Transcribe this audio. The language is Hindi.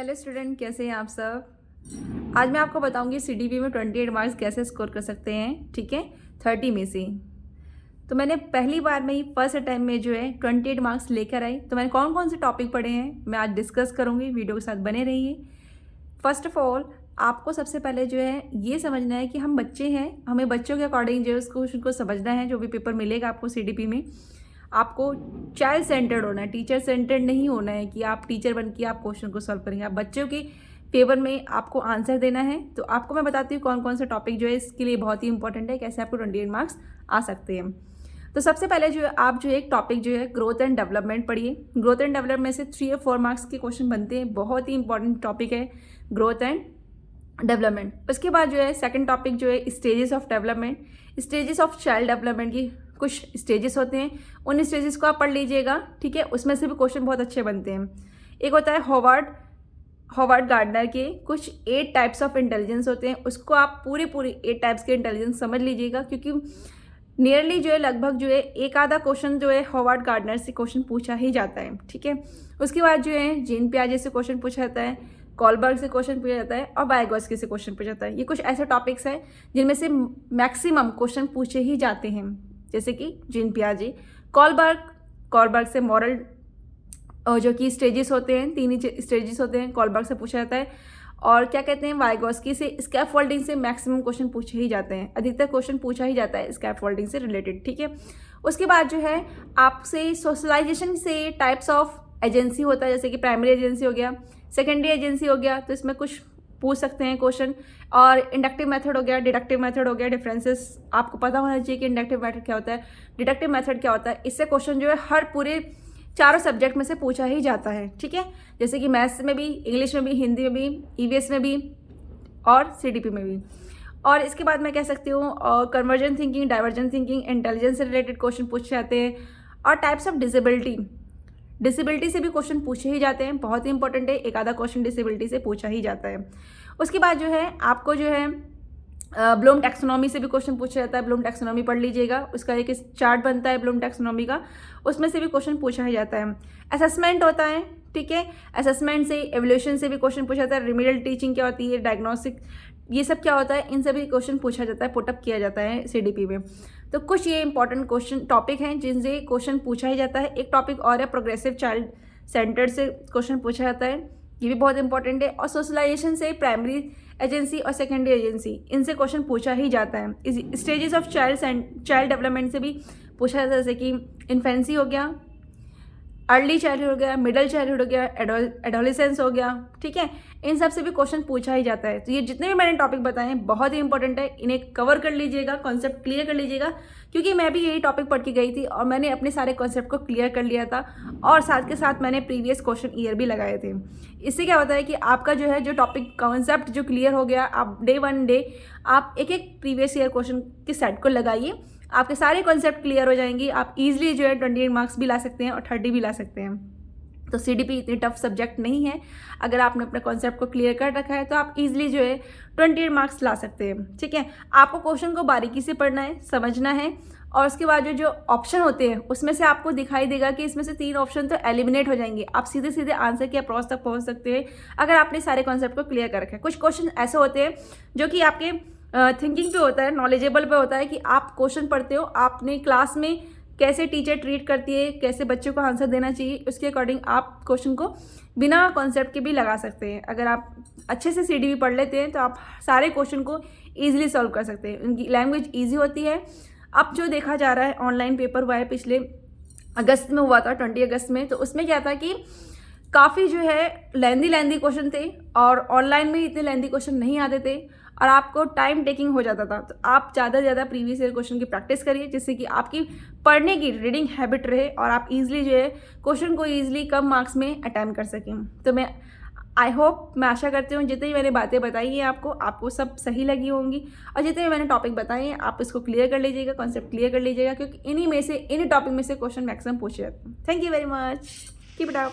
हेलो स्टूडेंट, कैसे हैं आप सब। आज मैं आपको बताऊंगी सीडीपी में 28 मार्क्स कैसे स्कोर कर सकते हैं। ठीक है, 30 में से। तो मैंने पहली बार में ही फर्स्ट अटैम्प्ट में जो है 28 मार्क्स लेकर आई। तो मैंने कौन कौन से टॉपिक पढ़े हैं मैं आज डिस्कस करूंगी। वीडियो के साथ बने रहिए। फर्स्ट ऑफ ऑल आपको सबसे पहले जो है ये समझना है कि हम बच्चे हैं, हमें बच्चों के अकॉर्डिंग जो है उसको उनको समझना है। जो भी पेपर मिलेगा आपको सीडीपी में, आपको चाइल्ड सेंटर्ड होना है, टीचर सेंटर्ड नहीं होना है कि आप टीचर बन के आप क्वेश्चन को सॉल्व करेंगे। आप बच्चों के फेवर में आपको आंसर देना है। तो आपको मैं बताती हूँ कौन कौन से टॉपिक जो है इसके लिए बहुत ही इंपॉर्टेंट है, कैसे आपको 28 मार्क्स आ सकते हैं। तो सबसे पहले जो है आप जो है एक टॉपिक जो है ग्रोथ एंड डेवलपमेंट पढ़िए। ग्रोथ एंड डेवलपमेंट में से 3 और 4 मार्क्स के क्वेश्चन बनते हैं। बहुत ही इंपॉर्टेंट टॉपिक है ग्रोथ एंड डेवलपमेंट। उसके बाद जो है सेकंड टॉपिक जो है stages of development. Stages of child development की कुछ स्टेजेस होते हैं, उन स्टेजेस को आप पढ़ लीजिएगा। ठीक है, उसमें से भी क्वेश्चन बहुत अच्छे बनते हैं। एक होता है हॉवर्ड गार्डनर के कुछ 8 टाइप्स ऑफ इंटेलिजेंस होते हैं, उसको आप पूरे 8 टाइप्स के इंटेलिजेंस समझ लीजिएगा, क्योंकि नियरली जो है लगभग जो है एक आधा क्वेश्चन जो है हॉवर्ड गार्डनर से क्वेश्चन पूछा ही जाता है। ठीक है, उसके बाद जो है जीन पियाजे से क्वेश्चन पूछा जाता है, कॉलबर्ग से क्वेश्चन पूछा जाता है और वाइगोत्स्की से क्वेश्चन पूछा जाता है। ये कुछ ऐसे टॉपिक्स हैं जिनमें से मैक्सिमम क्वेश्चन पूछे ही जाते हैं, जैसे कि जीन पियाजे, कॉलबर्ग से मॉरल जो कि स्टेजेस होते हैं, 3 ही स्टेजेस होते हैं, कॉलबर्ग से पूछा जाता है। और क्या कहते हैं, वाइगोत्स्की से स्कैफोल्डिंग से मैक्सिमम क्वेश्चन पूछे ही जाते हैं, अधिकतर क्वेश्चन पूछा ही जाता है स्कैफोल्डिंग से रिलेटेड। ठीक है, उसके बाद जो है आपसे सोशलाइजेशन से टाइप्स ऑफ एजेंसी होता है, जैसे कि प्राइमरी एजेंसी हो गया, सेकेंडरी एजेंसी हो गया, तो इसमें कुछ पूछ सकते हैं क्वेश्चन। और इंडक्टिव मेथड हो गया, डिडक्टिव मेथड हो गया। डिफरेंसेस आपको पता होना चाहिए कि इंडक्टिव मेथड क्या होता है, डिडक्टिव मेथड क्या होता है। इससे क्वेश्चन जो है हर पूरे 4 सब्जेक्ट में से पूछा ही जाता है। ठीक है, जैसे कि मैथ्स में भी, इंग्लिश में भी, हिंदी में भी, ईवीएस में भी और सीडीपी में भी। और इसके बाद मैं कह सकती हूँ और convergent thinking, divergent thinking, intelligence से रिलेटेड क्वेश्चन पूछे जाते हैं। और टाइप्स ऑफ डिसेबिलिटी से भी क्वेश्चन पूछे ही जाते हैं, बहुत ही इंपॉर्टेंट है। एक आधा क्वेश्चन डिसेबिलिटी से पूछा ही जाता है। उसके बाद जो है आपको जो है ब्लूम टैक्सोनॉमी से भी क्वेश्चन पूछा जाता है। ब्लूम टैक्सोनॉमी पढ़ लीजिएगा, उसका एक चार्ट बनता है ब्लूम टैक्सोनॉमी का, उसमें से भी क्वेश्चन पूछा ही जाता है। असेसमेंट होता है, ठीक है, असेसमेंट से, एवोल्यूशन से भी क्वेश्चन पूछा जाता है। रिमीडियल टीचिंग क्या होती है, डायग्नोस्टिक, ये सब क्या होता है, इन सभी क्वेश्चन पूछा जाता है, पुटअप किया जाता है सीडीपी में। तो कुछ ये इंपॉर्टेंट क्वेश्चन टॉपिक हैं जिनसे क्वेश्चन पूछा ही जाता है। एक टॉपिक और है प्रोग्रेसिव चाइल्ड सेंटर्ड से क्वेश्चन पूछा जाता है, ये भी बहुत इंपॉर्टेंट है। और सोशलाइजेशन से प्राइमरी एजेंसी और सेकेंडरी एजेंसी, इनसे क्वेश्चन पूछा ही जाता है। इस स्टेजेस ऑफ चाइल्ड डेवलपमेंट से भी पूछा जाता है, जैसे कि इन्फेंसी हो गया, अर्ली चाइल्डहुड हो गया, मिडल चाइल्डहुड हो गया, एडोलेसेंस हो गया। ठीक है, इन सब से भी क्वेश्चन पूछा ही जाता है। तो ये जितने भी मैंने टॉपिक बताए हैं बहुत ही इंपॉर्टेंट है, इन्हें कवर कर लीजिएगा, कॉन्सेप्ट क्लियर कर लीजिएगा, क्योंकि मैं भी यही टॉपिक पढ़ के गई थी और मैंने अपने सारे कॉन्सेप्ट को क्लियर कर लिया था। और साथ के साथ मैंने प्रीवियस क्वेश्चन ईयर भी लगाए थे। इससे क्या होता है कि आपका जो है जो टॉपिक कॉन्सेप्ट जो क्लियर हो गया, आप डे वन डे आप एक प्रीवियस ईयर क्वेश्चन के सेट को लगाइए, आपके सारे कॉन्सेप्ट क्लियर हो जाएंगी। आप इजीली जो है 28 मार्क्स भी ला सकते हैं और 30 भी ला सकते हैं। तो सीडीपी इतनी टफ सब्जेक्ट नहीं है। अगर आपने अपने कॉन्सेप्ट को क्लियर कर रखा है तो आप इजीली जो है 28 मार्क्स ला सकते हैं। ठीक है, आपको क्वेश्चन को बारीकी से पढ़ना है, समझना है। और उसके बाद जो ऑप्शन होते हैं उसमें से आपको दिखाई देगा कि इसमें से 3 ऑप्शन तो एलिमिनेट हो जाएंगे। आप सीधे सीधे आंसर के अप्रोच तक पहुंच सकते हैं अगर आपने सारे कॉन्सेप्ट को क्लियर कर रखा है। कुछ क्वेश्चन ऐसे होते हैं जो कि आपके थिंकिंग पे होता है, नॉलेजेबल पे होता है, कि आप क्वेश्चन पढ़ते हो, आपने क्लास में कैसे टीचर ट्रीट करती है, कैसे बच्चों को आंसर देना चाहिए, उसके अकॉर्डिंग आप क्वेश्चन को बिना कॉन्सेप्ट के भी लगा सकते हैं। अगर आप अच्छे से सीडीपी पढ़ लेते हैं तो आप सारे क्वेश्चन को ईजिली सॉल्व कर सकते हैं। उनकी लैंग्वेज ईजी होती है। अब जो देखा जा रहा है, ऑनलाइन पेपर हुआ है पिछले अगस्त में, हुआ था 20 अगस्त में, तो उसमें क्या था कि काफ़ी जो है लेंदी क्वेश्चन थे और ऑनलाइन में इतने लेंदी क्वेश्चन नहीं आते थे और आपको टाइम टेकिंग हो जाता था। तो आप ज़्यादा से ज़्यादा प्रीवियस ईयर क्वेश्चन की प्रैक्टिस करिए, जिससे कि आपकी पढ़ने की रीडिंग हैबिट रहे और आप इजीली जो है क्वेश्चन को इजीली कम मार्क्स में अटेम्प्ट कर सकें। तो मैं मैं आशा करती हूँ जितनी मैंने बातें बताई हैं आपको सब सही लगी होंगी। और जितने भी मैंने टॉपिक बताए हैं आप इसको क्लियर कर लीजिएगा, कॉन्सेप्ट क्लियर कर लीजिएगा, क्योंकि इन्हीं टॉपिक में से क्वेश्चन मैक्सिमम पूछे जाते हैं। Thank you very much, keep it up.